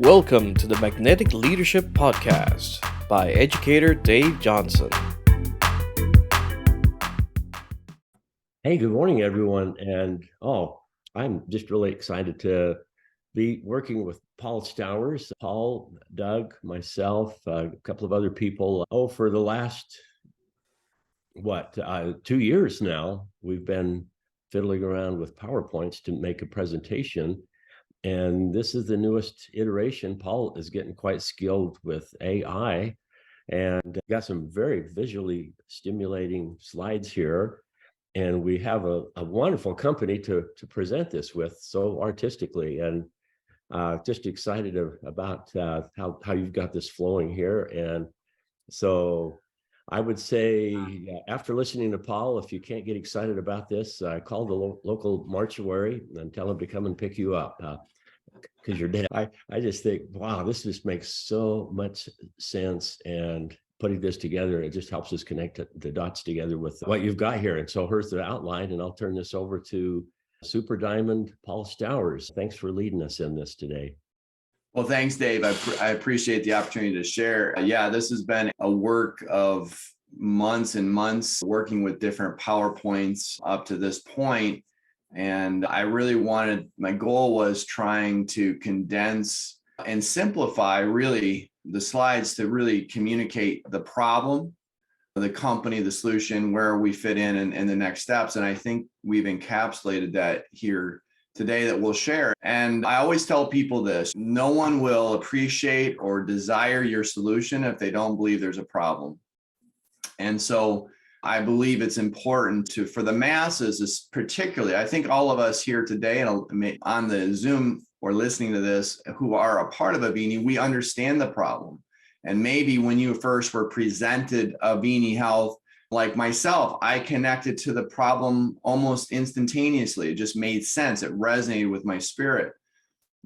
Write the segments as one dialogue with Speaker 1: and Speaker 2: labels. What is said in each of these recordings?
Speaker 1: Welcome to the Magnetic Leadership Podcast by educator Dave Johnson.
Speaker 2: Hey, good morning, everyone. And I'm just really excited to be working with Paul Stowers, Paul, Doug, myself, a couple of other people. For the last, 2 years now, we've been fiddling around with PowerPoints to make a presentation. And this is the newest iteration. Paul is getting quite skilled with AI and got some very visually stimulating slides here. And we have a wonderful company to present this with so artistically, and just excited about how you've got this flowing here. And so I would say after listening to Paul, if you can't get excited about this, call the local mortuary and tell them to come and pick you up because you're dead. I just think, wow, this just makes so much sense. And putting this together, it just helps us connect the dots together with what you've got here. And so here's the outline, and I'll turn this over to Super Diamond Paul Stowers. Thanks for leading us in this today.
Speaker 3: Well, thanks, Dave. I appreciate the opportunity to share. Yeah, this has been a work of months and months working with different PowerPoints up to this point. And I really my goal was trying to condense and simplify really the slides to really communicate the problem, the company, the solution, where we fit in and the next steps. And I think we've encapsulated that here today that we'll share. And I always tell people this: no one will appreciate or desire your solution if they don't believe there's a problem. And so I believe it's important for the masses, particularly, I think all of us here today and on the Zoom or listening to this who are a part of Avini, we understand the problem. And maybe when you first were presented Avini Health, like myself, I connected to the problem almost instantaneously. It just made sense. It resonated with my spirit.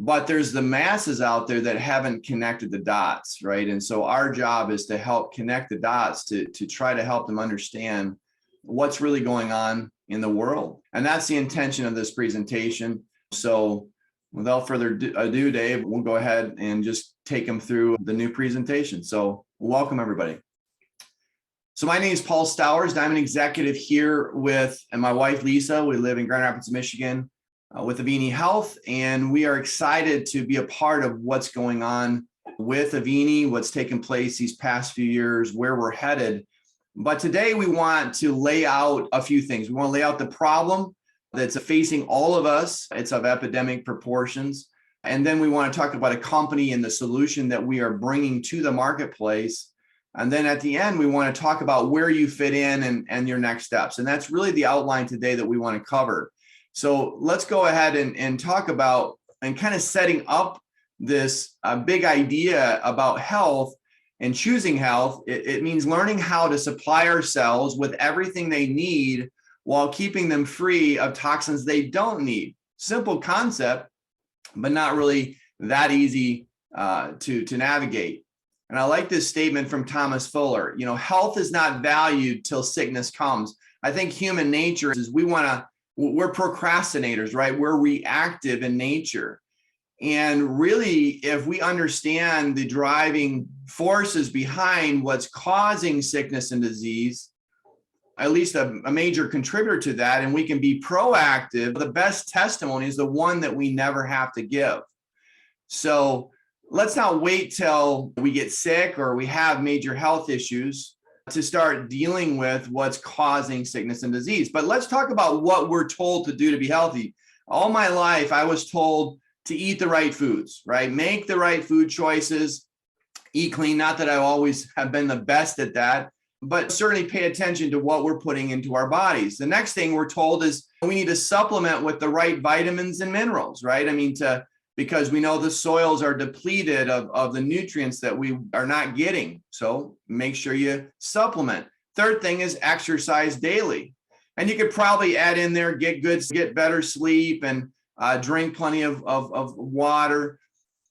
Speaker 3: But there's the masses out there that haven't connected the dots, right? And so our job is to help connect the dots to try to help them understand what's really going on in the world. And that's the intention of this presentation. So without further ado, Dave, we'll go ahead and just take them through the new presentation. So welcome, everybody. So my name is Paul Stowers. I'm an executive here with my wife, Lisa. We live in Grand Rapids, Michigan, with Avini Health, and we are excited to be a part of what's going on with Avini, what's taken place these past few years, where we're headed. But today we want to lay out a few things. We want to lay out the problem that's facing all of us. It's of epidemic proportions. And then we want to talk about a company and the solution that we are bringing to the marketplace. And then at the end, we want to talk about where you fit in and your next steps. And that's really the outline today that we want to cover. So let's go ahead and talk about and kind of setting up this big idea about health and choosing health. It means learning how to supply ourselves with everything they need while keeping them free of toxins they don't need. Simple concept, but not really that easy to navigate. And I like this statement from Thomas Fuller. You know, health is not valued till sickness comes. I think human nature is we're procrastinators, right? We're reactive in nature. And really, if we understand the driving forces behind what's causing sickness and disease, at least a major contributor to that, and we can be proactive, the best testimony is the one that we never have to give. So let's not wait till we get sick or we have major health issues to start dealing with what's causing sickness and disease. But let's talk about what we're told to do to be healthy. All my life, I was told to eat the right foods, right? Make the right food choices, eat clean. Not that I always have been the best at that, but certainly pay attention to what we're putting into our bodies. The next thing we're told is we need to supplement with the right vitamins and minerals, right? Because we know the soils are depleted of the nutrients that we are not getting. So make sure you supplement. Third thing is exercise daily. And you could probably add in there, get better sleep and drink plenty of water.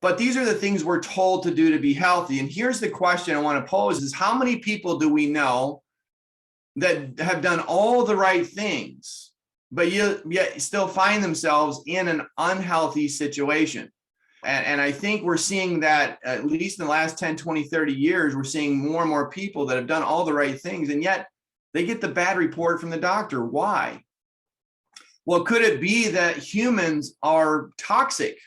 Speaker 3: But these are the things we're told to do to be healthy. And here's the question I want to pose is how many people do we know that have done all the right things, but yet still find themselves in an unhealthy situation? And I think we're seeing that, at least in the last 10, 20, 30 years, we're seeing more and more people that have done all the right things, and yet they get the bad report from the doctor. Why? Well, could it be that humans are toxic,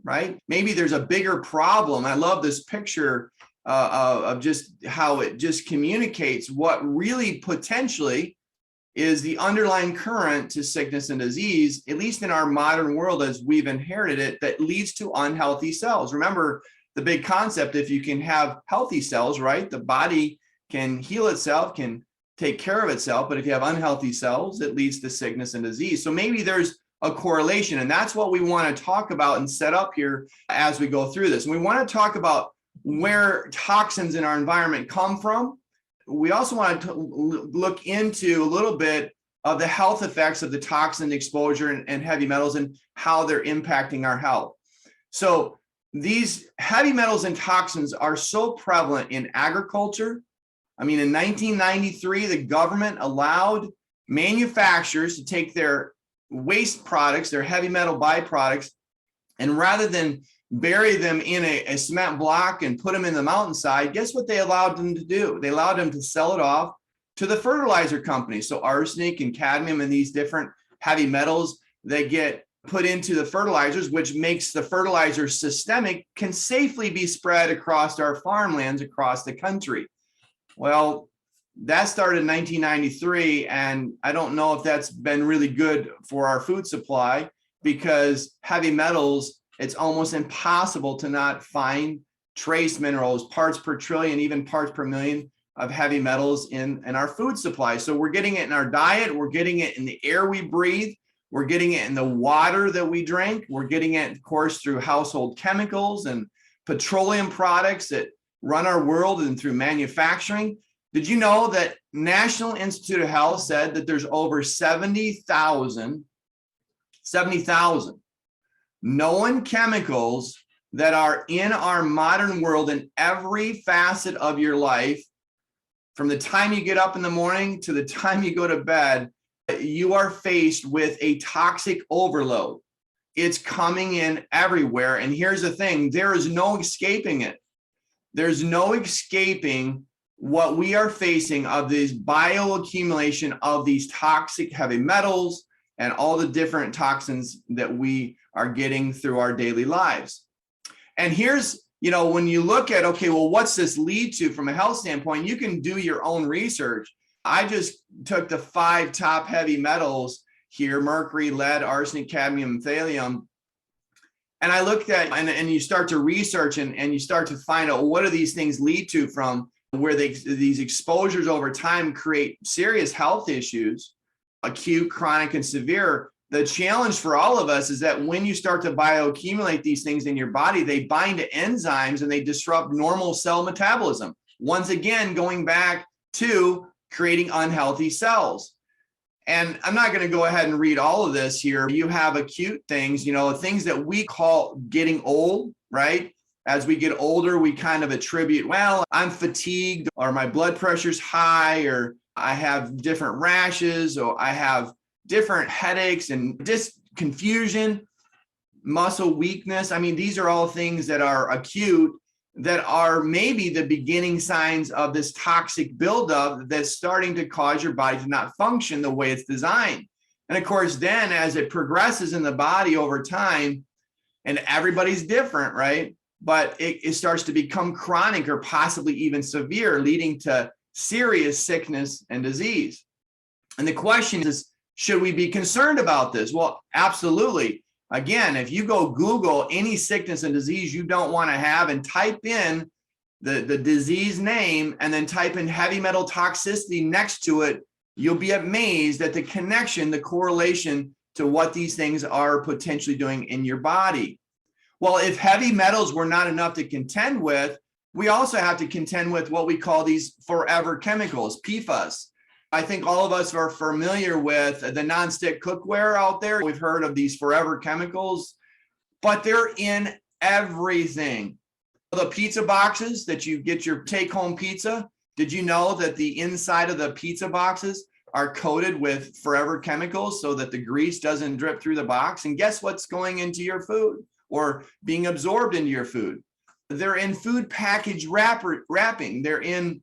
Speaker 3: right? Maybe there's a bigger problem. I love this picture of just how it just communicates what really potentially is the underlying current to sickness and disease, at least in our modern world as we've inherited it, that leads to unhealthy cells. Remember the big concept: if you can have healthy cells, right, the body can heal itself, can take care of itself. But if you have unhealthy cells, it leads to sickness and disease. So maybe there's a correlation, and that's what we want to talk about and set up here as we go through this. And we want to talk about where toxins in our environment come from. We also want to look into a little bit of the health effects of the toxin exposure and heavy metals and how they're impacting our health. So these heavy metals and toxins are so prevalent in agriculture. I mean, in 1993, the government allowed manufacturers to take their waste products, their heavy metal byproducts, and rather than bury them in a cement block and put them in the mountainside, guess what they allowed them to do? They allowed them to sell it off to the fertilizer companies. So arsenic and cadmium and these different heavy metals, they get put into the fertilizers, which makes the fertilizer systemic, can safely be spread across our farmlands across the country. Well, that started in 1993, and I don't know if that's been really good for our food supply, because heavy metals, it's almost impossible to not find trace minerals, parts per trillion, even parts per million of heavy metals in our food supply. So we're getting it in our diet, we're getting it in the air we breathe, we're getting it in the water that we drink, we're getting it, of course, through household chemicals and petroleum products that run our world, and through manufacturing. Did you know that National Institute of Health said that there's over 70,000 known chemicals that are in our modern world in every facet of your life? From the time you get up in the morning to the time you go to bed, you are faced with a toxic overload. It's coming in everywhere. And here's the thing, there is no escaping it. There's no escaping what we are facing of this bioaccumulation of these toxic heavy metals and all the different toxins that we are getting through our daily lives. And here's, when you look at, okay, well, what's this lead to from a health standpoint? You can do your own research. I just took the 5 top heavy metals here: mercury, lead, arsenic, cadmium, and thallium. And I looked at, and you start to research and you start to find out, what do these things lead to, from where these exposures over time create serious health issues, acute, chronic, and severe. The challenge for all of us is that when you start to bioaccumulate these things in your body, they bind to enzymes and they disrupt normal cell metabolism. Once again, going back to creating unhealthy cells. And I'm not going to go ahead and read all of this here. You have acute things, things that we call getting old, right? As we get older, we kind of attribute, well, I'm fatigued, or my blood pressure's high, or I have different rashes, or I have different headaches and just confusion, muscle weakness. I mean, these are all things that are acute, that are maybe the beginning signs of this toxic buildup that's starting to cause your body to not function the way it's designed. And of course, then as it progresses in the body over time, and everybody's different, right? But it starts to become chronic or possibly even severe, leading to serious sickness and disease. And the question is, should we be concerned about this? Well, absolutely. Again, if you go Google any sickness and disease you don't want to have and type in the disease name and then type in heavy metal toxicity next to it, you'll be amazed at the connection, the correlation to what these things are potentially doing in your body. Well, if heavy metals were not enough to contend with, we also have to contend with what we call these forever chemicals, PFAS. I think all of us are familiar with the nonstick cookware out there. We've heard of these forever chemicals, but they're in everything. The pizza boxes that you get your take-home pizza, did you know that the inside of the pizza boxes are coated with forever chemicals so that the grease doesn't drip through the box? And guess what's going into your food? or being absorbed into your food. They're in food package wrapping. They're in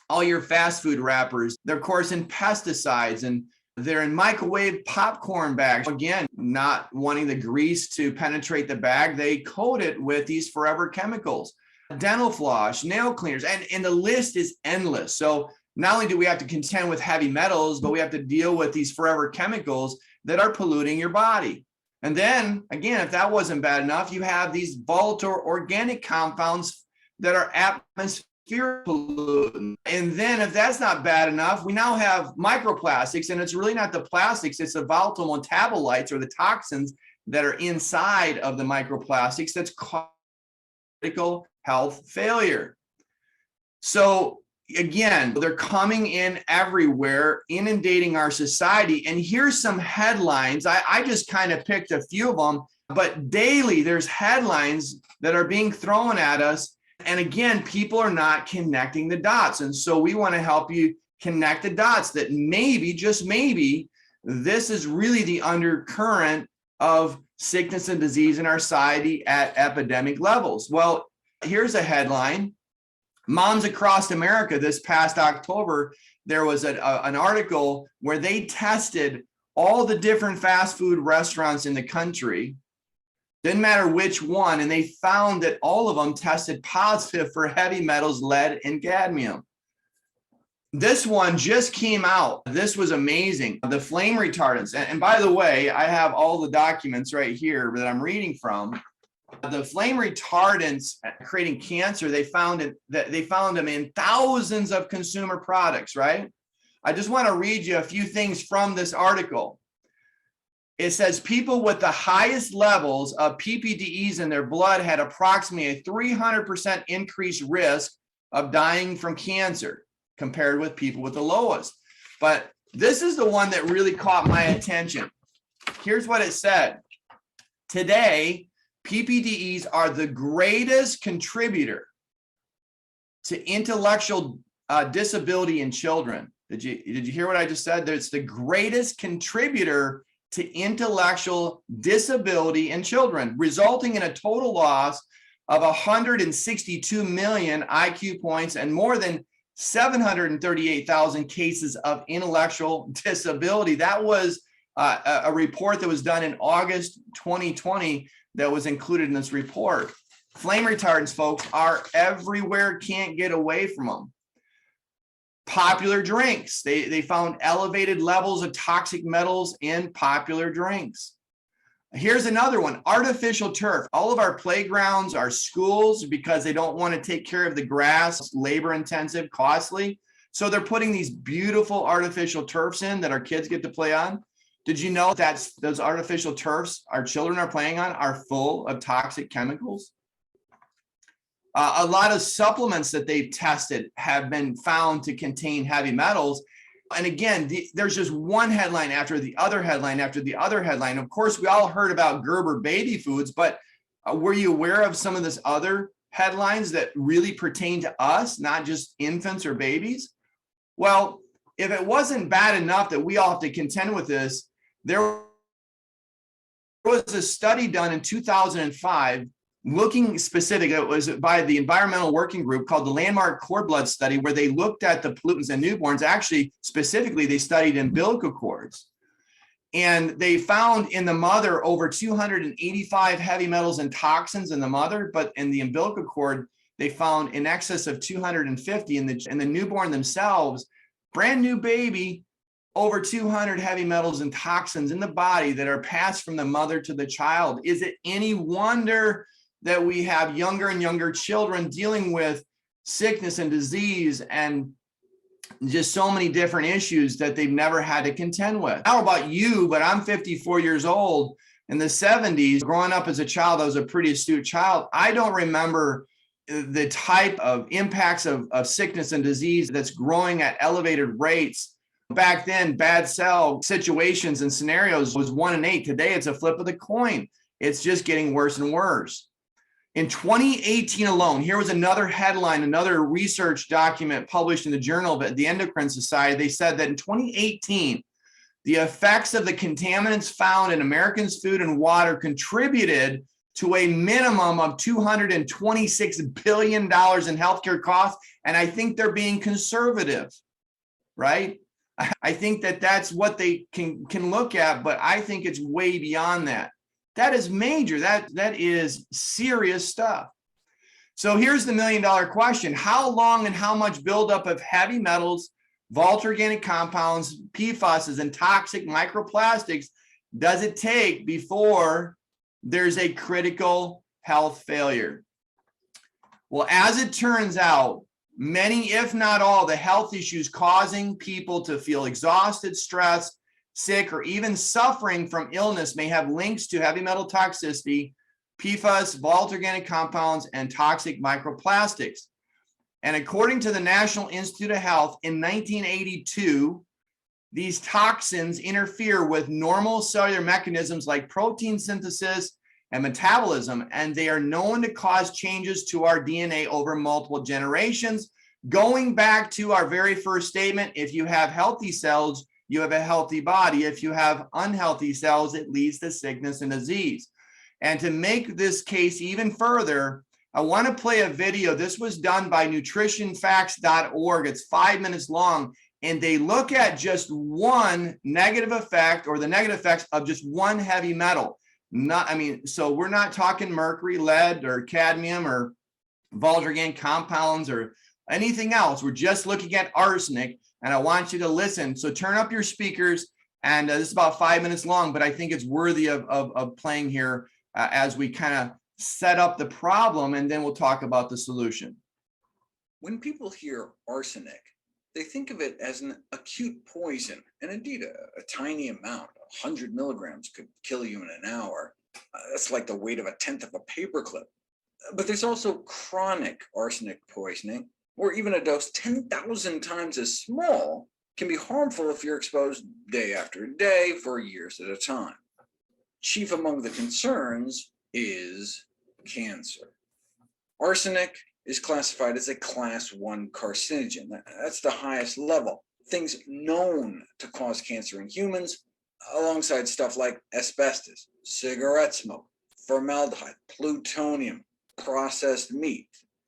Speaker 3: all your fast food wrappers. They're, of course, in pesticides, and they're in microwave popcorn bags. Again, not wanting the grease to penetrate the bag, they coat it with these forever chemicals. Dental floss, nail cleaners, and the list is endless. So not only do we have to contend with heavy metals, but we have to deal with these forever chemicals that are polluting your body. And then, again, if that wasn't bad enough, you have these volatile organic compounds that are atmospheric pollutants. And then if that's not bad enough, we now have microplastics, and it's really not the plastics, it's the volatile metabolites or the toxins that are inside of the microplastics that's causing critical health failure. So again, they're coming in everywhere, inundating our society. And here's some headlines. I just kind of picked a few of them, but daily there's headlines that are being thrown at us. And again, people are not connecting the dots. And so we want to help you connect the dots that maybe, just maybe, this is really the undercurrent of sickness and disease in our society at epidemic levels. Well, here's a headline. Moms Across America, this past October, there was an article where they tested all the different fast food restaurants in the country. Didn't matter which one, and they found that all of them tested positive for heavy metals, lead, and cadmium. This one just came out. This was amazing. The flame retardants. And by the way, I have all the documents right here that I'm reading from. The flame retardants creating cancer, they found them in thousands of consumer products, right? I just want to read you a few things from this article. It says people with the highest levels of PPDEs in their blood had approximately a 300% increased risk of dying from cancer compared with people with the lowest. But this is the one that really caught my attention. Here's what it said. Today, PPDEs are the greatest contributor to intellectual disability in children. Did you hear what I just said? It's the greatest contributor to intellectual disability in children, resulting in a total loss of 162 million IQ points and more than 738,000 cases of intellectual disability. That was a report that was done in August 2020 that was included in this report. Flame retardants, folks, are everywhere, can't get away from them. Popular drinks, they found elevated levels of toxic metals in popular drinks. Here's another one, artificial turf. All of our playgrounds, our schools, because they don't want to take care of the grass, labor intensive, costly. So they're putting these beautiful artificial turfs in that our kids get to play on. Did you know that those artificial turfs our children are playing on are full of toxic chemicals? A lot of supplements that they've tested have been found to contain heavy metals. And again, there's just one headline after the other headline after the other headline. Of course, we all heard about Gerber baby foods, but were you aware of some of this other headlines that really pertain to us, not just infants or babies? Well, if it wasn't bad enough that we all have to contend with this, there was a study done in 2005 looking specific. It was by the Environmental Working Group called the Landmark Cord Blood Study, where they looked at the pollutants in newborns. Actually, specifically, they studied umbilical cords. And they found in the mother over 285 heavy metals and toxins in the mother, but in the umbilical cord, they found in excess of 250 in the newborn themselves, brand new baby, over 200 heavy metals and toxins in the body that are passed from the mother to the child. Is it any wonder that we have younger and younger children dealing with sickness and disease and just so many different issues that they've never had to contend with? How about you? But I'm 54 years old. In the 70s, growing up as a child, I was a pretty astute child. I don't remember the type of impacts of sickness and disease that's growing at elevated rates. Back then, bad cell situations and scenarios was 1 in 8. Today, it's a flip of the coin. It's just getting worse and worse. In 2018 alone, here was another headline, another research document published in the Journal of the Endocrine Society. They said that in 2018, the effects of the contaminants found in Americans' food and water contributed to a minimum of $226 billion in healthcare costs. And I think they're being conservative, right? I think that that's what they can look at, but I think it's way beyond that. That is major. That is serious stuff. So here's the $1 million question. How long and how much buildup of heavy metals, volatile organic compounds, PFAS, and toxic microplastics does it take before there's a critical health failure? Well, as it turns out, many, if not all, the health issues causing people to feel exhausted, stressed, sick, or even suffering from illness may have links to heavy metal toxicity, PFAS, volatile organic compounds, and toxic microplastics. And according to the National Institute of Health, in 1982, these toxins interfere with normal cellular mechanisms like protein synthesis and metabolism, and they are known to cause changes to our DNA over multiple generations. Going back to our very first statement, if you have healthy cells, you have a healthy body. If you have unhealthy cells, it leads to sickness and disease. And to make this case even further, I want to play a video. This was done by nutritionfacts.org. It's 5 minutes long, and they look at just one negative effect or the negative effects of just one heavy metal. So we're not talking mercury, lead, or cadmium, or volatile organic compounds, or anything else. We're just looking at arsenic, and I want you to listen. So turn up your speakers, and this is about 5 minutes long, but I think it's worthy of playing here as we kind of set up the problem, and then we'll talk about the solution.
Speaker 4: When people hear arsenic, they think of it as an acute poison, and indeed a tiny amount, 100 milligrams could kill you in an hour. That's like the weight of a tenth of a paperclip. But there's also chronic arsenic poisoning, or even a dose 10,000 times as small can be harmful if you're exposed day after day for years at a time. Chief among the concerns is cancer. Arsenic is classified as a class 1 carcinogen. That's the highest level. Things known to cause cancer in humans, alongside stuff like asbestos, cigarette smoke, formaldehyde, plutonium, processed meat,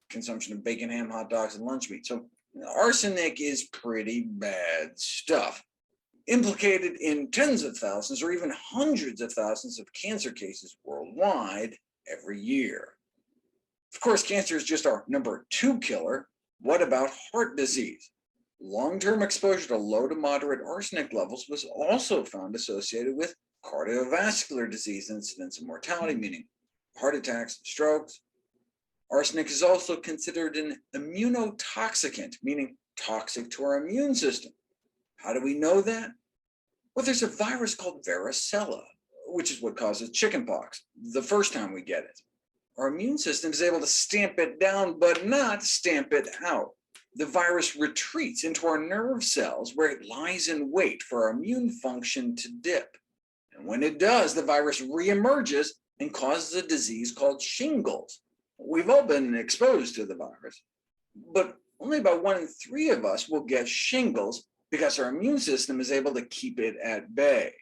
Speaker 4: consumption of bacon, ham, hot dogs, and lunch meat. So arsenic is pretty bad stuff, implicated in tens of thousands or even hundreds of thousands of cancer cases worldwide every year. Of course, cancer is just our number 2 killer. What about heart disease? Long-term exposure to low to moderate arsenic levels was also found associated with cardiovascular disease incidence and mortality, meaning heart attacks, strokes. Arsenic is also considered an immunotoxicant, meaning toxic to our immune system. How do we know that? Well, there's a virus called varicella, which is what causes chickenpox the first time we get it. Our immune system is able to stamp it down, but not stamp it out. The virus retreats into our nerve cells where it lies in wait for our immune function to dip. And when it does, the virus reemerges and causes a disease called shingles. We've all been exposed to the virus, but only about 1 in 3 of us will get shingles because our immune system is able to keep it at bay.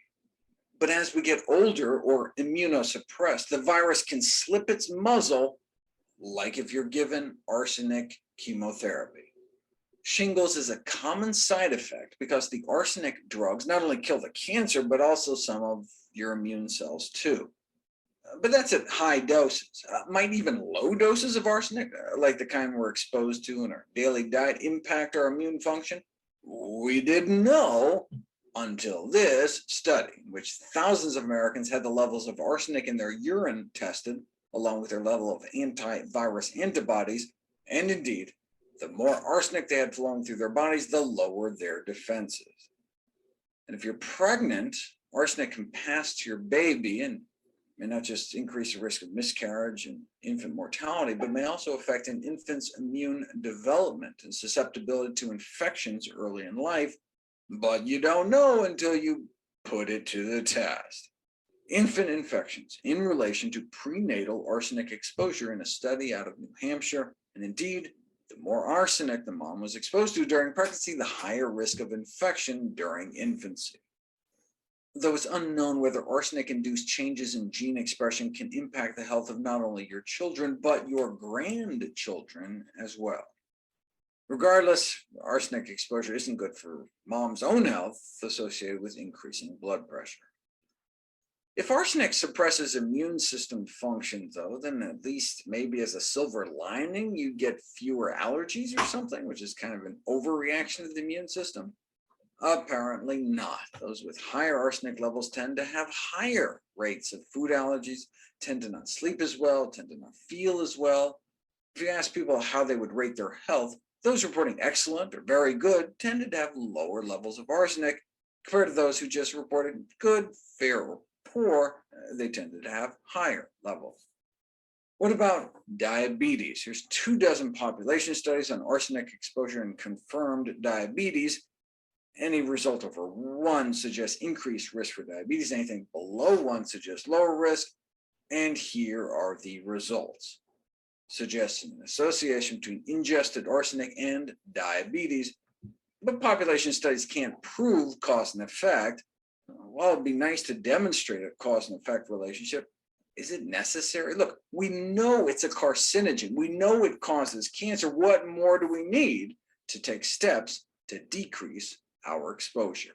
Speaker 4: But as we get older or immunosuppressed, the virus can slip its muzzle, like if you're given arsenic chemotherapy. Shingles is a common side effect because the arsenic drugs not only kill the cancer, but also some of your immune cells too. But that's at high doses. Might even low doses of arsenic, like the kind we're exposed to in our daily diet, impact our immune function? We didn't know until this study, in which thousands of Americans had the levels of arsenic in their urine tested, along with their level of antivirus antibodies, and indeed, the more arsenic they had flowing through their bodies, the lower their defenses. And if you're pregnant, arsenic can pass to your baby and may not just increase the risk of miscarriage and infant mortality, but may also affect an infant's immune development and susceptibility to infections early in life. But you don't know until you put it to the test. Infant infections in relation to prenatal arsenic exposure in a study out of New Hampshire. And indeed, the more arsenic the mom was exposed to during pregnancy, the higher risk of infection during infancy. though it's unknown whether arsenic-induced changes in gene expression can impact the health of not only your children, but your grandchildren as well. Regardless, arsenic exposure isn't good for mom's own health associated with increasing blood pressure. If arsenic suppresses immune system function, though, then at least maybe as a silver lining, you get fewer allergies or something, which is kind of an overreaction of the immune system. Apparently not. Those with higher arsenic levels tend to have higher rates of food allergies, tend to not sleep as well, tend to not feel as well. If you ask people how they would rate their health, those reporting excellent or very good tended to have lower levels of arsenic compared to those who just reported good, fair, or poor. They tended to have higher levels. What about diabetes? Here's 24 population studies on arsenic exposure and confirmed diabetes. Any result over 1 suggests increased risk for diabetes. Anything below 1 suggests lower risk. And here are the results, suggesting an association between ingested arsenic and diabetes. But population studies can't prove cause and effect. While it'd be nice to demonstrate a cause and effect relationship, is it necessary? Look, we know it's a carcinogen. We know it causes cancer. What more do we need to take steps to decrease our exposure?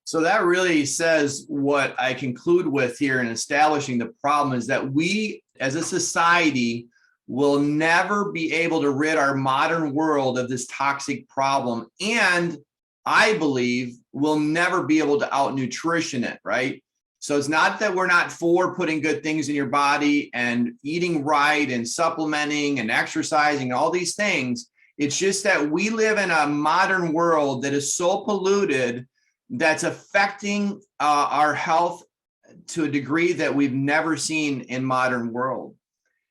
Speaker 3: So that really says what I conclude with here in establishing the problem is that we as a society will never be able to rid our modern world of this toxic problem. And I believe we'll never be able to out-nutrition it, right? So it's not that we're not for putting good things in your body and eating right and supplementing and exercising, all these things. It's just that we live in a modern world that is so polluted that's affecting our health to a degree that we've never seen in modern world.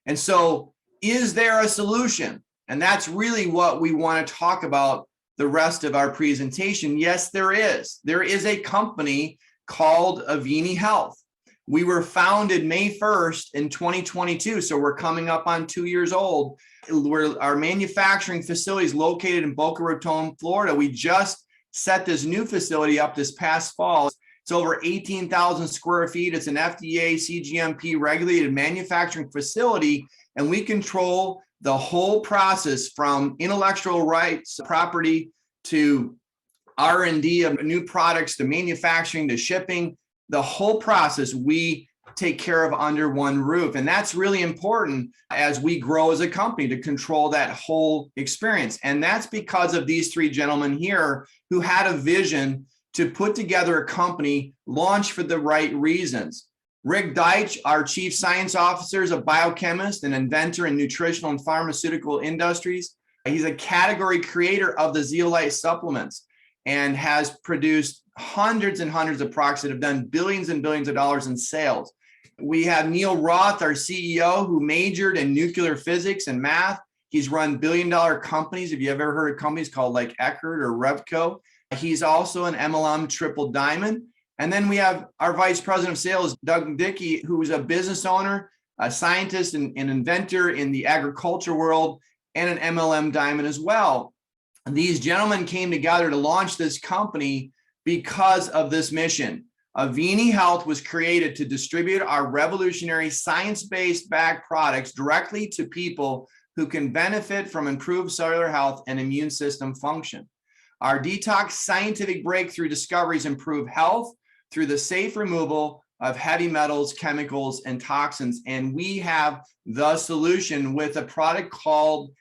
Speaker 3: And so is there a solution? And that's really what we want to talk about the rest of our presentation. Yes, there is. There is a company called Avini Health. We were founded May 1st in 2022. So we're coming up on 2 years old. Our manufacturing facility is located in Boca Raton, Florida. We just set this new facility up this past fall. It's over 18,000 square feet. It's an FDA, CGMP regulated manufacturing facility, and we control the whole process from intellectual rights, property, to R&D of new products, to manufacturing, to shipping. The whole process we take care of under one roof. And that's really important as we grow as a company, to control that whole experience. And that's because of these 3 gentlemen here who had a vision to put together a company launched for the right reasons. Rick Deitch, our chief science officer, is a biochemist and inventor in nutritional and pharmaceutical industries. He's a category creator of the zeolite supplements and has produced hundreds and hundreds of products that have done billions and billions of dollars in sales. We have Neil Roth, our CEO, who majored in nuclear physics and math. He's run billion-dollar companies. If you ever heard of companies called like Eckerd or Revco, he's also an MLM triple diamond. And then we have our vice president of sales, Doug Dickey, who is a business owner, a scientist and inventor in the agriculture world, and an MLM diamond as well. And these gentlemen came together to launch this company because of this mission. Avini Health was created to distribute our revolutionary science-based backed products directly to people who can benefit from improved cellular health and immune system function. Our detox scientific breakthrough discoveries improve health through the safe removal of heavy metals, chemicals, and toxins. And we have the solution with a product called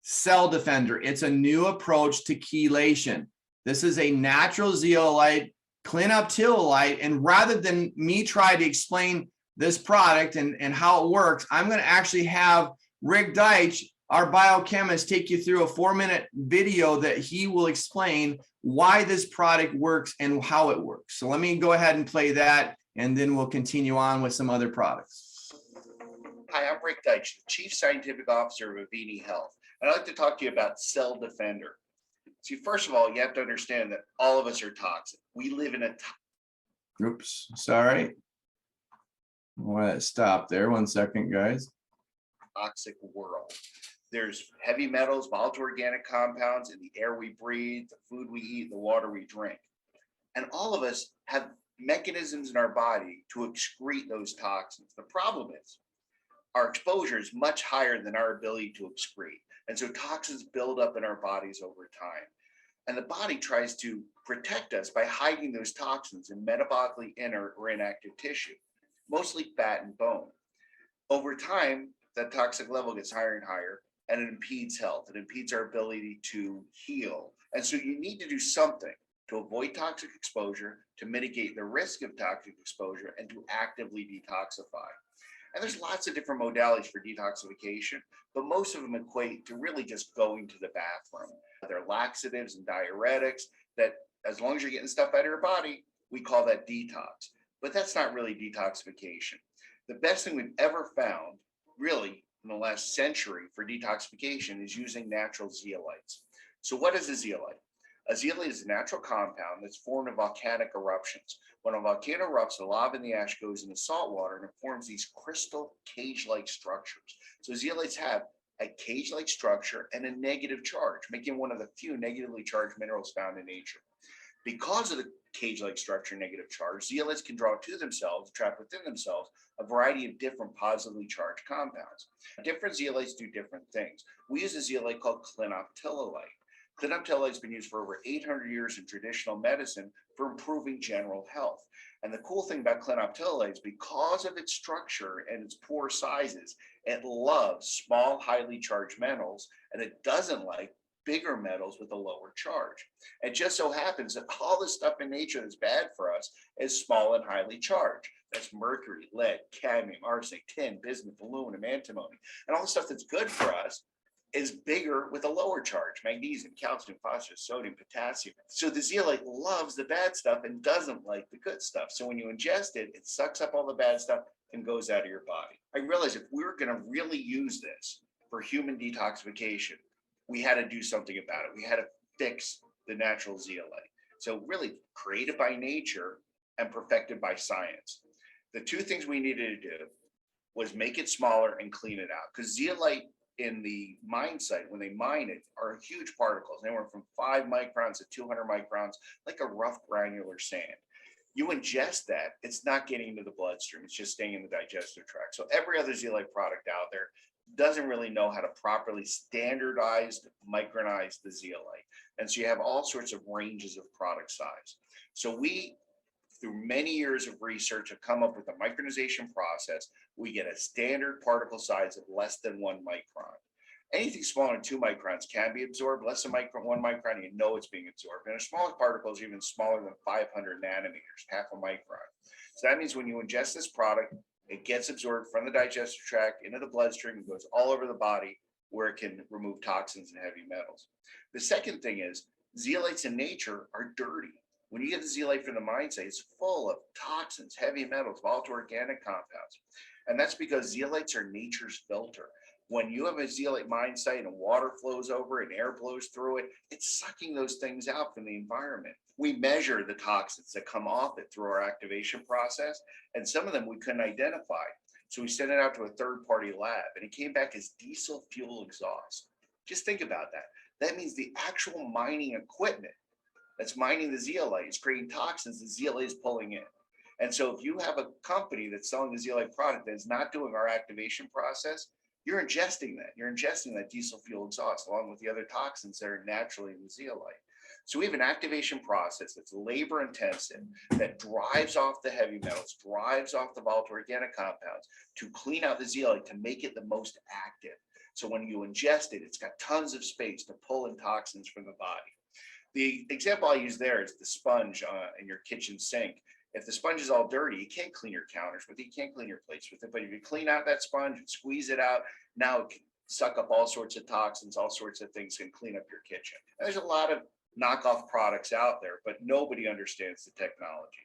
Speaker 3: Cell Defender. It's a new approach to chelation. This is a natural zeolite, cleanup teolite. And rather than me try to explain this product and how it works, I'm going to actually have Rick Deitch, our biochemist, take you through a 4-minute video that he will explain why this product works and how it works. So let me go ahead and play that, and then we'll continue on with some other products.
Speaker 5: Hi, I'm Rick Deitch, the Chief Scientific Officer of Avini Health. And I'd like to talk to you about Cell Defender. See, first of all, you have to understand that all of us are toxic. We live in a
Speaker 3: Oops, sorry. I want to stop there 1 second, guys.
Speaker 5: toxic world. There's heavy metals, volatile organic compounds in the air we breathe, the food we eat, the water we drink. And all of us have mechanisms in our body to excrete those toxins. The problem is our exposure is much higher than our ability to excrete. And so toxins build up in our bodies over time. And the body tries to protect us by hiding those toxins in metabolically inert or inactive tissue, mostly fat and bone. Over time, that toxic level gets higher and higher, and it impedes health. It impedes our ability to heal. And so you need to do something to avoid toxic exposure, to mitigate the risk of toxic exposure, and to actively detoxify. And there's lots of different modalities for detoxification, but most of them equate to really just going to the bathroom. They're laxatives and diuretics that, as long as you're getting stuff out of your body, we call that detox. But that's not really detoxification. The best thing we've ever found, really, in the last century for detoxification is using natural zeolites. So what is a zeolite? A zeolite is a natural compound that's formed in volcanic eruptions. When a volcano erupts, the lava and the ash goes into salt water and it forms these crystal cage-like structures. So zeolites have a cage-like structure and a negative charge, making one of the few negatively charged minerals found in nature. Because of the cage-like structure, negative charge, zeolites can draw to themselves, trap within themselves, a variety of different positively charged compounds. Different zeolites do different things. We use a zeolite called clinoptilolite. Clinoptilolite has been used for over 800 years in traditional medicine for improving general health. And the cool thing about clinoptilolite is because of its structure and its pore sizes, it loves small, highly charged metals, and it doesn't like bigger metals with a lower charge. It just so happens that all the stuff in nature that's bad for us is small and highly charged. That's mercury, lead, cadmium, arsenic, tin, bismuth, aluminum, antimony. And all the stuff that's good for us is bigger with a lower charge: magnesium, calcium, phosphorus, sodium, potassium. So the zeolite loves the bad stuff and doesn't like the good stuff. So when you ingest it, it sucks up all the bad stuff and goes out of your body. I realized if we were going to really use this for human detoxification, we had to do something about it. We had to fix the natural zeolite. So really created by nature and perfected by science. The two things we needed to do was make it smaller and clean it out, because zeolite in the mine site, when they mine it, are huge particles, anywhere from 5 microns to 200 microns, like a rough granular sand. You ingest that, it's not getting into the bloodstream, it's just staying in the digestive tract. So every other zeolite product out there doesn't really know how to properly standardize, micronize the zeolite. And so you have all sorts of ranges of product size. So we, through many years of research, have come up with a micronization process. We get a standard particle size of less than 1 micron. Anything smaller than 2 microns can be absorbed. Less than 1 micron, you know it's being absorbed. And the smallest particles are even smaller than 500 nanometers, half a micron. So that means when you ingest this product, it gets absorbed from the digestive tract into the bloodstream and goes all over the body, where it can remove toxins and heavy metals. The second thing is zeolites in nature are dirty. When you get the zeolite from the mine site, it's full of toxins, heavy metals, volatile organic compounds. And that's because zeolites are nature's filter. When you have a zeolite mine site and water flows over it and air blows through it, it's sucking those things out from the environment. We measure the toxins that come off it through our activation process, and some of them we couldn't identify. So we sent it out to a third-party lab, and it came back as diesel fuel exhaust. Just think about that. That means the actual mining equipment that's mining the zeolite is creating toxins the zeolite is pulling in. And so if you have a company that's selling the zeolite product that is not doing our activation process, you're ingesting that. You're ingesting that diesel fuel exhaust along with the other toxins that are naturally in the zeolite. So we have an activation process that's labor intensive, that drives off the heavy metals, drives off the volatile organic compounds to clean out the zeolite to make it the most active. So when you ingest it, it's got tons of space to pull in toxins from the body. The example I use there is the sponge in your kitchen sink. If the sponge is all dirty, you can't clean your counters with it, you can't clean your plates with it. But if you clean out that sponge and squeeze it out, now it can suck up all sorts of toxins, all sorts of things, and clean up your kitchen. And there's a lot of knockoff products out there, but nobody understands the technology.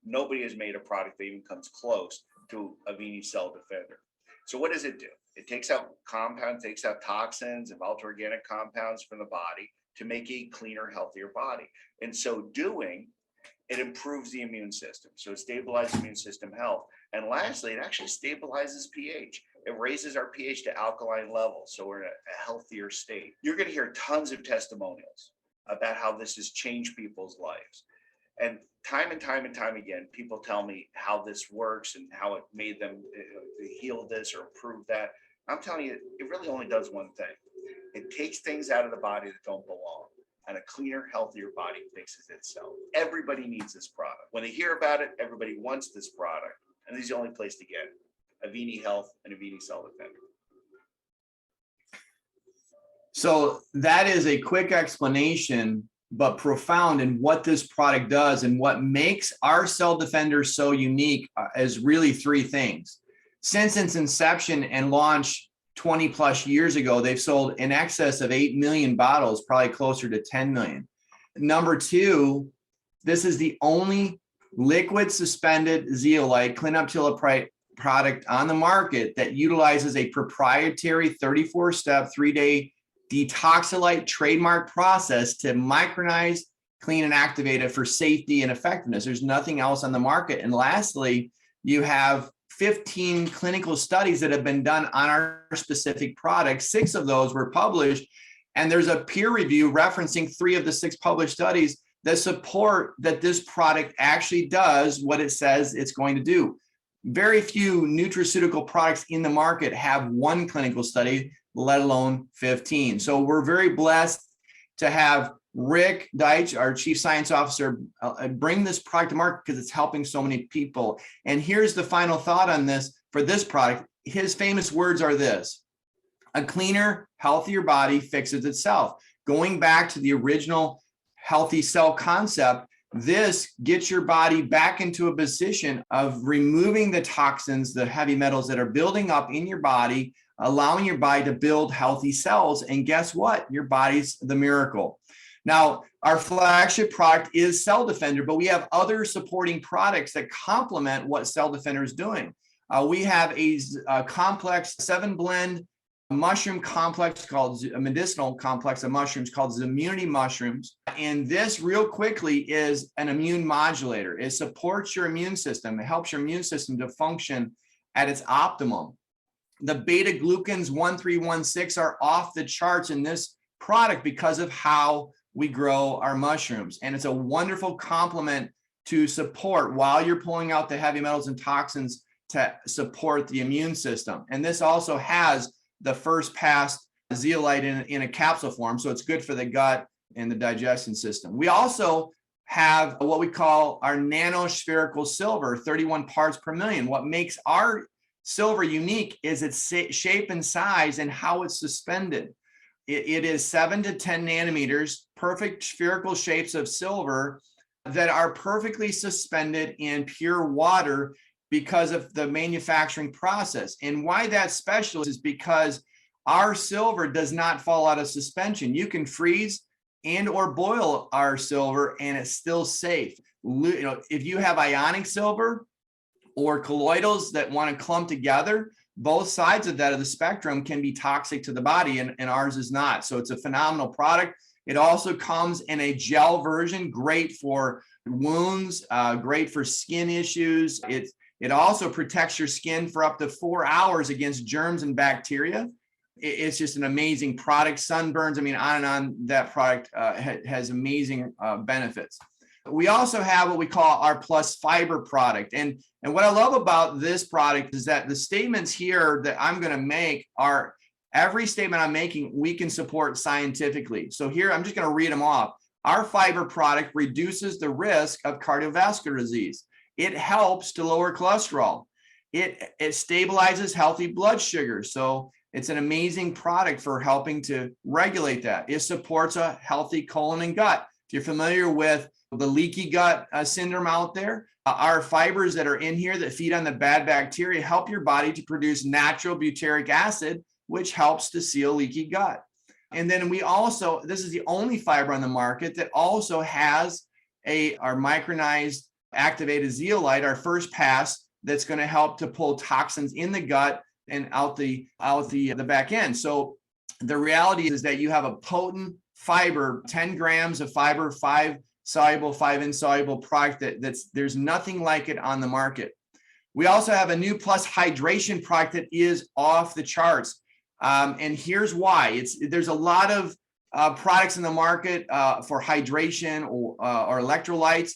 Speaker 5: Nobody has made a product that even comes close to Avini Cell Defender. So what does it do? It takes out compounds, takes out toxins and volatile organic compounds from the body to make a cleaner, healthier body. In so doing, it improves the immune system. So it stabilizes immune system health. And lastly, it actually stabilizes pH. It raises our pH to alkaline levels, so we're in a healthier state. You're going to hear tons of testimonials about how this has changed people's lives. And time and time again, people tell me how this works and how it made them heal this or improve that. I'm telling you, it really only does one thing. It takes things out of the body that don't belong, and a cleaner, healthier body fixes itself. Everybody needs this product. When they hear about it, everybody wants this product, and this is the only place to get it. Avini Health and Avini Cell Defender.
Speaker 3: So that is a quick explanation, but profound in what this product does, and what makes our Cell Defender so unique is really three things. Since its inception and launch 20 plus years ago, they've sold in excess of 8 million bottles, probably closer to 10 million. Number two, this is the only liquid suspended zeolite cleanup product on the market that utilizes a proprietary 34-step, 3-day detoxifying trademark process to micronize, clean, and activate it for safety and effectiveness. There's nothing else on the market. And lastly, you have 15 clinical studies that have been done on our specific product. 6 of those were published, and there's a peer review referencing 3 of the 6 published studies that support that this product actually does what it says it's going to do. Very few nutraceutical products in the market have 1 clinical study, let alone 15. So we're very blessed to have Rick Deitch, our Chief Science Officer, bring this product to market because it's helping so many people. And here's the final thought on this for this product. His famous words are this: a cleaner, healthier body fixes itself. Going back to the original healthy cell concept, this gets your body back into a position of removing the toxins, the heavy metals that are building up in your body, allowing your body to build healthy cells. And guess what? Your body's the miracle. Now, our flagship product is Cell Defender, but we have other supporting products that complement what Cell Defender is doing. We have a complex 7-blend mushroom complex called a medicinal complex of mushrooms called immunity mushrooms. And this real quickly is an immune modulator. It supports your immune system. It helps your immune system to function at its optimum. The beta glucans 1316 are off the charts in this product because of how we grow our mushrooms. And it's a wonderful complement to support while you're pulling out the heavy metals and toxins to support the immune system. And this also has the first pass zeolite in a capsule form. So it's good for the gut and the digestion system. We also have what we call our nanospherical silver, 31 parts per million. What makes our silver unique is its shape and size and how it's suspended. It is 7 to 10 nanometers, perfect spherical shapes of silver that are perfectly suspended in pure water because of the manufacturing process. And why that's special is because our silver does not fall out of suspension. You can freeze and or boil our silver and it's still safe. You know, if you have ionic silver or colloidals that want to clump together, both sides of that of the spectrum can be toxic to the body, and ours is not. So it's a phenomenal product. It also comes in a gel version, great for wounds, great for skin issues. It also protects your skin for up to 4 hours against germs and bacteria. It's just an amazing product. Sunburns, I mean, on and on, that product has amazing benefits. We also have what we call our Plus Fiber product. And what I love about this product is that the statements here that I'm going to make are, every statement I'm making, we can support scientifically. So here, I'm just going to read them off. Our fiber product reduces the risk of cardiovascular disease. It helps to lower cholesterol. It stabilizes healthy blood sugar. So it's an amazing product for helping to regulate that. It supports a healthy colon and gut. If you're familiar with the leaky gut syndrome out there, our fibers that are in here that feed on the bad bacteria help your body to produce natural butyric acid, which helps to seal leaky gut. And then we also, this is the only fiber on the market that also has our micronized activated zeolite, our first pass, that's going to help to pull toxins in the gut and out the back end. So the reality is that you have a potent fiber, 10 grams of fiber, 5 soluble, 5 insoluble product there's nothing like it on the market. We also have a new Plus Hydration product that is off the charts. And here's why. There's a lot of products in the market for hydration or electrolytes.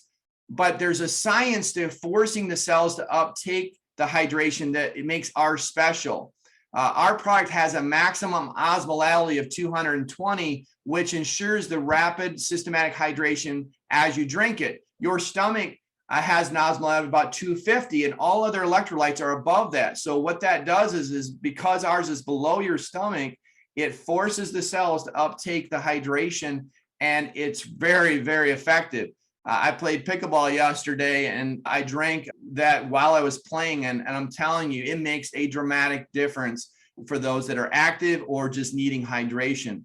Speaker 3: but there's a science to forcing the cells to uptake the hydration that it makes ours special. Our product has a maximum osmolality of 220, which ensures the rapid systematic hydration as you drink it. Your stomach has an osmolality of about 250, and all other electrolytes are above that. So what that does is because ours is below your stomach, it forces the cells to uptake the hydration, and it's very, very effective. I played pickleball yesterday and I drank that while I was playing, and I'm telling you, it makes a dramatic difference for those that are active or just needing hydration.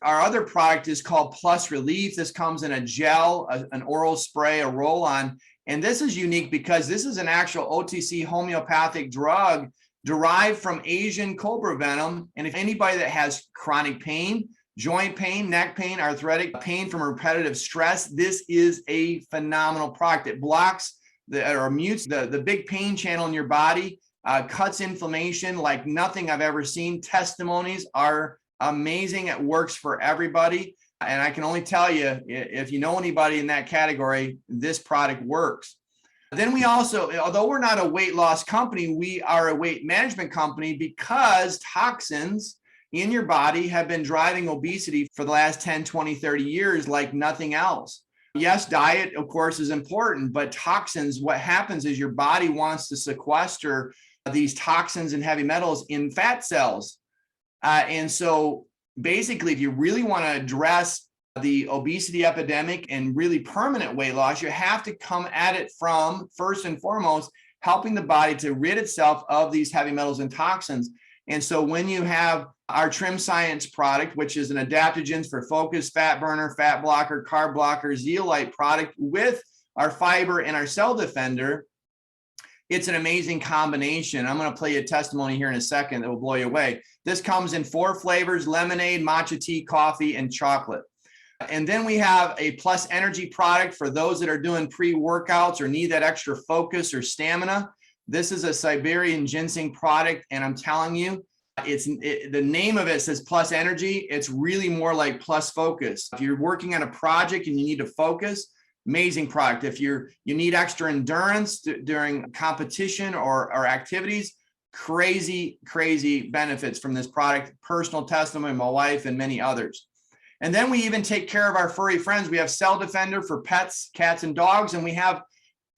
Speaker 3: Our other product is called Plus Relief. This comes in a gel, an oral spray, a roll-on, and this is unique because this is an actual OTC homeopathic drug derived from Asian cobra venom. And if anybody that has chronic pain, joint pain, neck pain, arthritic pain from repetitive stress, this is a phenomenal product. It blocks or mutes the big pain channel in your body, cuts inflammation like nothing I've ever seen. Testimonies are amazing. It works for everybody. And I can only tell you, if you know anybody in that category, this product works. Then we also, although we're not a weight loss company, we are a weight management company because toxins in your body have been driving obesity for the last 10, 20, 30 years like nothing else. Yes, diet, of course, is important, but toxins, what happens is your body wants to sequester these toxins and heavy metals in fat cells. And so basically, if you really want to address the obesity epidemic and really permanent weight loss, you have to come at it from, first and foremost, helping the body to rid itself of these heavy metals and toxins. And so when you have our Trim Science product, which is an adaptogens for focus, fat burner, fat blocker, carb blocker, zeolite product with our fiber and our cell defender, it's an amazing combination. I'm going to play you a testimony here in a second that will blow you away. This comes in 4 flavors: lemonade, matcha tea, coffee, and chocolate. And then we have a Plus Energy product for those that are doing pre-workouts or need that extra focus or stamina. This is a Siberian ginseng product, and I'm telling you, the name of it says Plus Energy. It's really more like Plus Focus. If you're working on a project and you need to focus, amazing product. If you need extra endurance during competition or activities, crazy benefits from this product. Personal testimony of my wife and many others. And then we even take care of our furry friends. We have Cell Defender for pets, cats, and dogs, and we have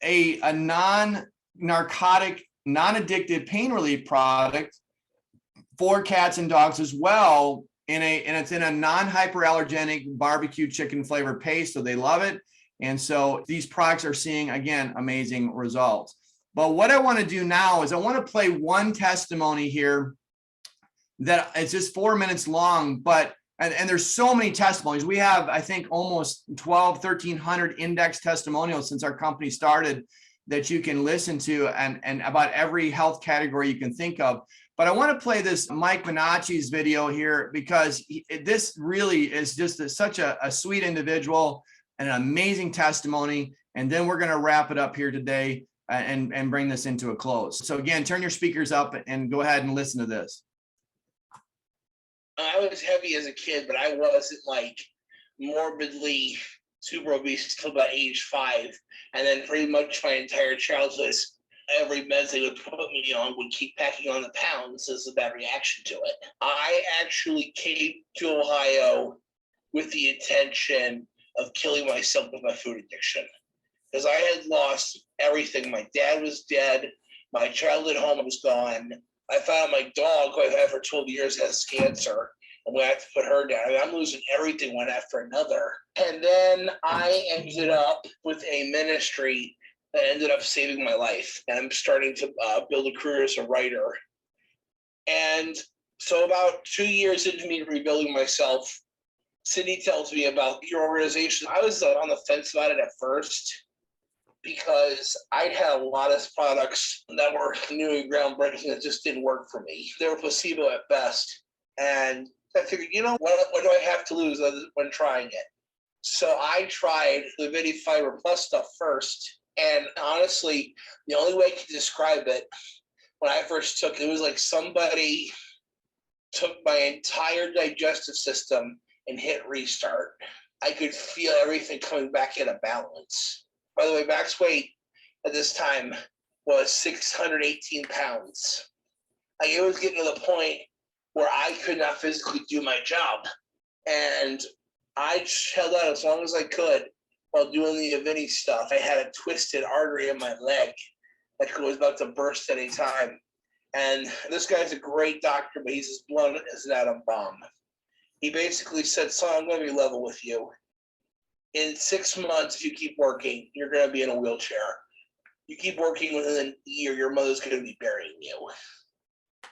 Speaker 3: a non-narcotic, non-addictive pain relief product for cats and dogs as well. And it's in a non-hyperallergenic barbecue chicken flavor paste, so they love it. And so these products are seeing, again, amazing results. But what I want to do now is I want to play one testimony here that it's just 4 minutes long, but and there's so many testimonies. We have, I think, almost 1,300 index testimonials since our company started that you can listen to, and about every health category you can think of. But I want to play this Mike Bonacci's video here because this really is just such a sweet individual, an amazing testimony. And then we're going to wrap it up here today and bring this into a close. So again, turn your speakers up and go ahead and listen to this.
Speaker 6: I was heavy as a kid, but I wasn't like morbidly super obese until about age 5. And then pretty much my entire childhood, every meds they would put me on would keep packing on the pounds as a bad reaction to it. I actually came to Ohio with the intention of killing myself with my food addiction because I had lost everything. My dad was dead. My childhood home was gone. I found my dog, who I've had for 12 years, has cancer, and we have to put her down. I mean, I'm losing everything one after another. And then I ended up with a ministry that ended up saving my life. And I'm starting to build a career as a writer. And so about 2 years into me rebuilding myself, Cindy tells me about your organization. I was on the fence about it at first, because I'd had a lot of products that were new and groundbreaking that just didn't work for me. They were placebo at best. And I figured, what do I have to lose when trying it? So I tried the Avini Fiber Plus stuff first. And honestly, the only way I could describe it, when I first took it, it was like somebody took my entire digestive system and hit restart. I could feel everything coming back into balance. By the way, max weight at this time was 618 pounds. Like, it was getting to the point where I could not physically do my job. And I held out as long as I could while doing the Avini stuff. I had a twisted artery in my leg that was about to burst any time. And this guy's a great doctor, but he's as blunt as an atom bomb. He basically said, son, I'm going to be level with you. In 6 months, if you keep working, you're going to be in a wheelchair. You keep working within a year, your mother's going to be burying you.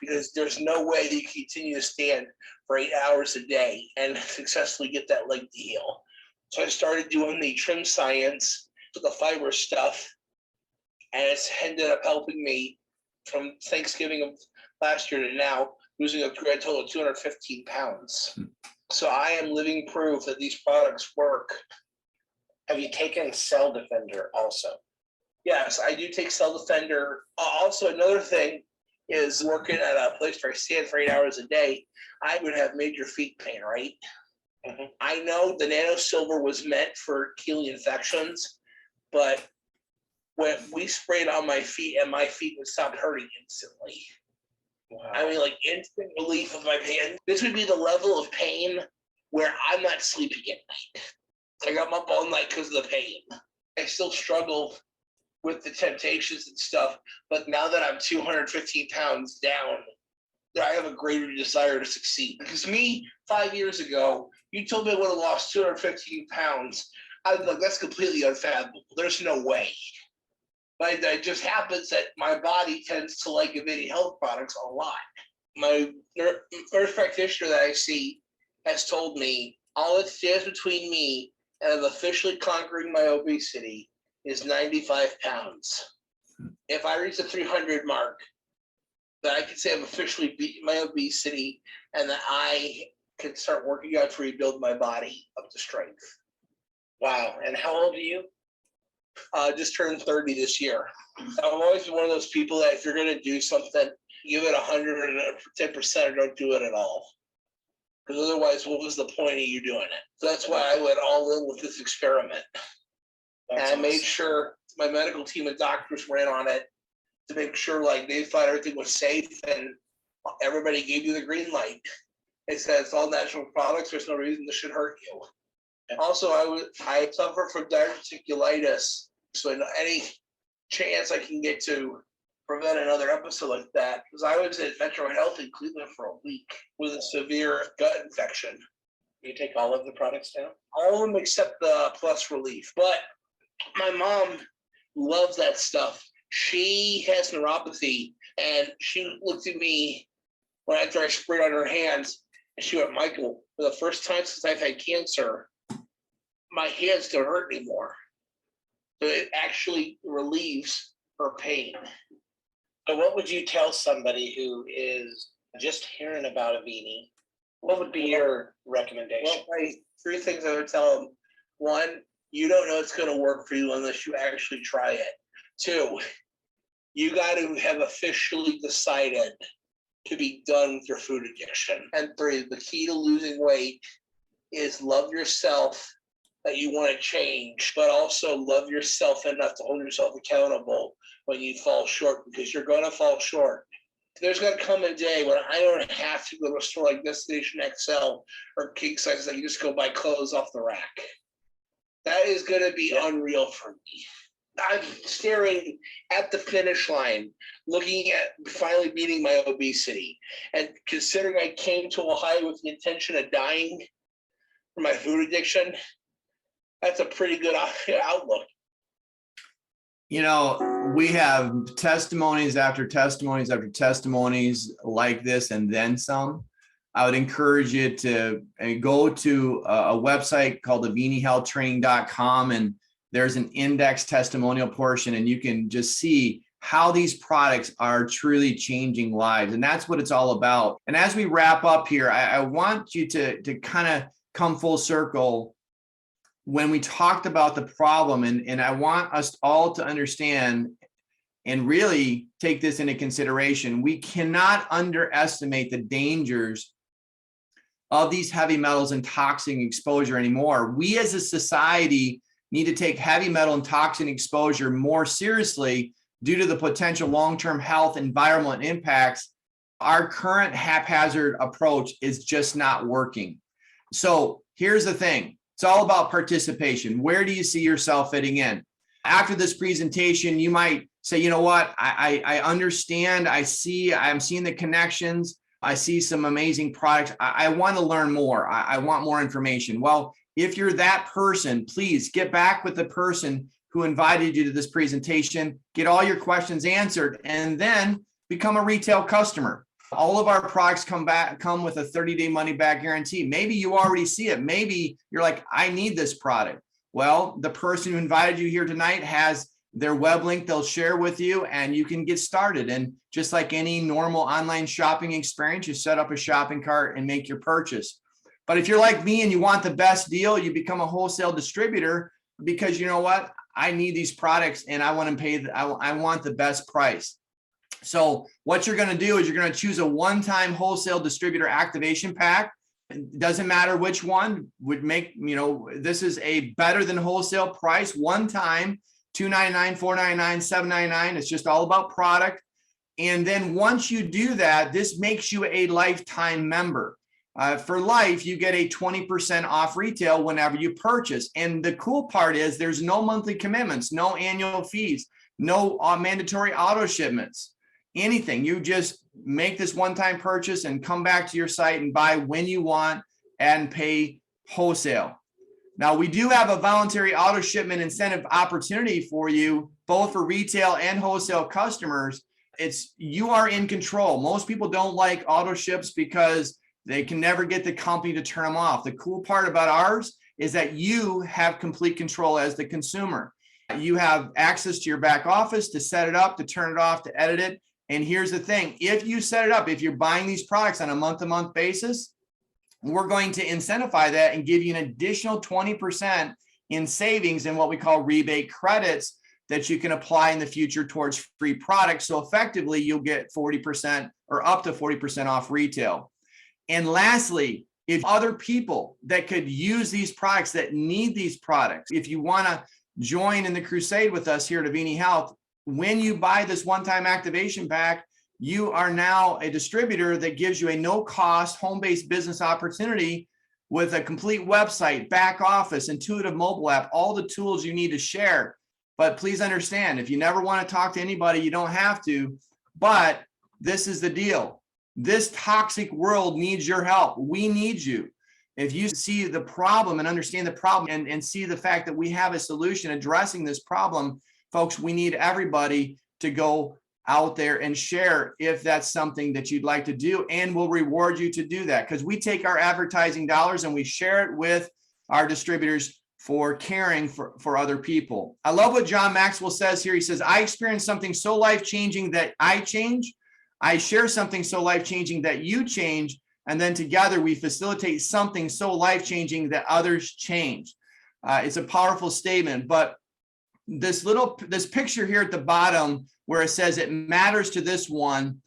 Speaker 6: Because there's no way that you continue to stand for 8 hours a day and successfully get that leg to heal. So I started doing the trim science with the fiber stuff, and it's ended up helping me from Thanksgiving of last year to now, losing a grand total of 215 pounds. So I am living proof that these products work.
Speaker 7: Have you taken Cell Defender also?
Speaker 6: Yes, I do take Cell Defender. Also, another thing is working at a place where I stand for 8 hours a day, I would have major feet pain, right?
Speaker 7: Mm-hmm.
Speaker 6: I know the nano silver was meant for killing infections, but when we sprayed on my feet and my feet would stop hurting instantly.
Speaker 7: Wow.
Speaker 6: I mean, like instant relief of my pain. This would be the level of pain where I'm not sleeping at night. Like, I'm up all night because of the pain. I still struggle with the temptations and stuff, but now that I'm 215 pounds down, I have a greater desire to succeed. Because me, 5 years ago, you told me I would have lost 215 pounds. I was like, that's completely unfathomable. There's no way. But it just happens that my body tends to like Avini health products a lot. My nurse practitioner that I see has told me all that stands between me and of officially conquering my obesity is 95 pounds. If I reach the 300 mark, then I can say I've officially beaten my obesity and that I can start working out to rebuild my body up to strength.
Speaker 7: Wow. And how old are you?
Speaker 6: Just turned 30 this year. I've always been one of those people that if you're going to do something, give it 110% or don't do it at all. Because otherwise, what was the point of you doing it? So that's why I went all in with this experiment. And I made sure my medical team of doctors were in on it to make sure like they thought everything was safe and everybody gave you the green light. It says it's all natural products. There's no reason this should hurt you. Also, I suffer from diverticulitis, so any chance I can get to prevent another episode like that, because I was at Metro Health in Cleveland for a week with a severe gut infection.
Speaker 7: You take all of the products down?
Speaker 6: All of them except the Plus Relief. But my mom loves that stuff. She has neuropathy, and she looked at me after I sprayed on her hands, and she went, Michael, for the first time since I've had cancer, my hands don't hurt anymore. So it actually relieves her pain.
Speaker 7: So what would you tell somebody who is just hearing about Avini? What would be your recommendation?
Speaker 6: Well, 3 things I would tell them. 1, you don't know it's going to work for you unless you actually try it. 2, you got to have officially decided to be done with your food addiction. And 3, the key to losing weight is love yourself, that you want to change, but also love yourself enough to hold yourself accountable when you fall short, because you're going to fall short. There's going to come a day when I don't have to go to a store like Destination XL or King Size. I can just go buy clothes off the rack. That is going to be unreal for me. I'm staring at the finish line, looking at finally beating my obesity. And considering I came to Ohio with the intention of dying from my food addiction, that's a pretty good outlook.
Speaker 3: You know, we have testimonies after testimonies after testimonies like this and then some. I would encourage you to go to a website called avinihealthtraining.com, and there's an index testimonial portion, and you can just see how these products are truly changing lives. And that's what it's all about. And as we wrap up here, I want you to kind of come full circle when we talked about the problem, and I want us all to understand and really take this into consideration. We cannot underestimate the dangers of these heavy metals and toxic exposure anymore. We as a society need to take heavy metal and toxin exposure more seriously due to the potential long-term health environment impacts, our current haphazard approach is just not working. So here's the thing. It's all about participation. Where do you see yourself fitting in? After this presentation, you might say, you know what, I understand, I'm seeing the connections, I see some amazing products, I want to learn more, I want more information. Well, if you're that person, please get back with the person who invited you to this presentation, get all your questions answered, and then become a retail customer. All of our products come with a 30-day money-back guarantee. Maybe you already see it. Maybe you're like, I need this product. Well, the person who invited you here tonight has their web link they'll share with you, and you can get started. And just like any normal online shopping experience, you set up a shopping cart and make your purchase. But if you're like me and you want the best deal, you become a wholesale distributor because you know what? I need these products and I want to pay, I want the best price. So what you're going to do is you're going to choose a one-time wholesale distributor activation pack. It doesn't matter which one would make, this is a better than wholesale price, one time, $299, $499, $799. It's just all about product. And then once you do that, this makes you a lifetime member. For life, you get a 20% off retail whenever you purchase. And the cool part is there's no monthly commitments, no annual fees, no mandatory auto shipments, anything. You just make this one-time purchase and come back to your site and buy when you want and pay wholesale. Now, we do have a voluntary auto shipment incentive opportunity for you, both for retail and wholesale customers. You are in control. Most people don't like auto ships because they can never get the company to turn them off. The cool part about ours is that you have complete control as the consumer. You have access to your back office to set it up, to turn it off, to edit it. And here's the thing, if you set it up, if you're buying these products on a month-to-month basis, we're going to incentivize that and give you an additional 20% in savings in what we call rebate credits that you can apply in the future towards free products. So effectively, you'll get 40% or up to 40% off retail. And lastly, if other people that could use these products, that need these products, if you want to join in the crusade with us here at Avini Health, when you buy this one-time activation pack, you are now a distributor that gives you a no-cost home-based business opportunity with a complete website, back office, intuitive mobile app, all the tools you need to share. But please understand, if you never want to talk to anybody, you don't have to. But this is the deal. This toxic world needs your help. We need you. If you see the problem and understand the problem and see the fact that we have a solution addressing this problem, folks, we need everybody to go out there and share if that's something that you'd like to do, and we'll reward you to do that because we take our advertising dollars and we share it with our distributors for caring for other people. I love what John Maxwell says here. He says, I experienced something so life-changing that I change. I share something so life-changing that you change. And then together we facilitate something so life-changing that others change. It's a powerful statement, but this picture here at the bottom where it says it matters to this one,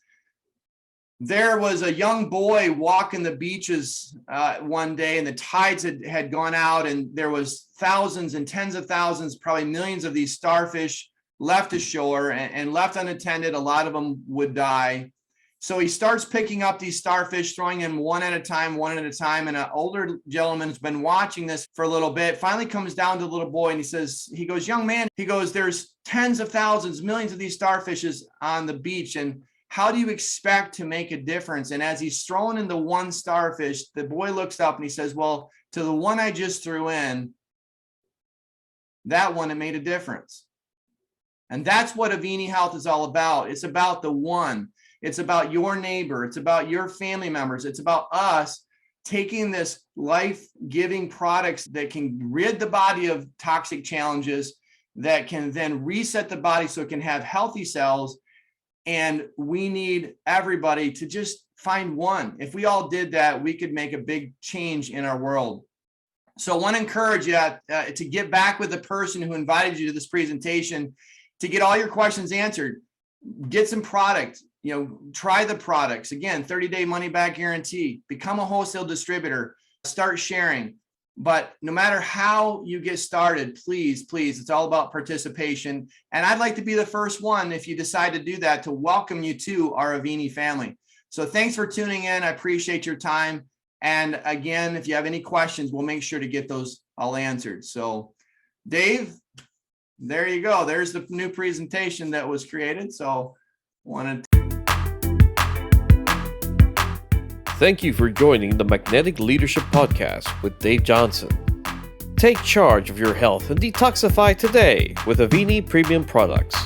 Speaker 3: there was a young boy walking the beaches one day, and the tides had gone out, and there was thousands and tens of thousands, probably millions of these starfish left ashore and left unattended. A lot of them would die. So he starts picking up these starfish, throwing them one at a time. And an older gentleman has been watching this for a little bit, finally comes down to the little boy and he goes, young man, he goes, there's tens of thousands, millions of these starfishes on the beach. And how do you expect to make a difference? And as he's throwing in the one starfish, the boy looks up and he says, well, to the one I just threw in, that one, it made a difference. And that's what Avini Health is all about. It's about the one. It's about your neighbor. It's about your family members. It's about us taking this life-giving products that can rid the body of toxic challenges, that can then reset the body so it can have healthy cells. And we need everybody to just find one. If we all did that, we could make a big change in our world. So I want to encourage you to get back with the person who invited you to this presentation to get all your questions answered. Get some product. Try the products. Again, 30-day money-back guarantee. Become a wholesale distributor. Start sharing. But no matter how you get started, please, it's all about participation. And I'd like to be the first one, if you decide to do that, to welcome you to our Avini family. So thanks for tuning in. I appreciate your time. And again, if you have any questions, we'll make sure to get those all answered. So Dave, there you go. There's the new presentation that was created. So wanted to
Speaker 1: Thank you for joining the Magnetic Leadership Podcast with Dave Johnson. Take charge of your health and detoxify today with Avini Premium products.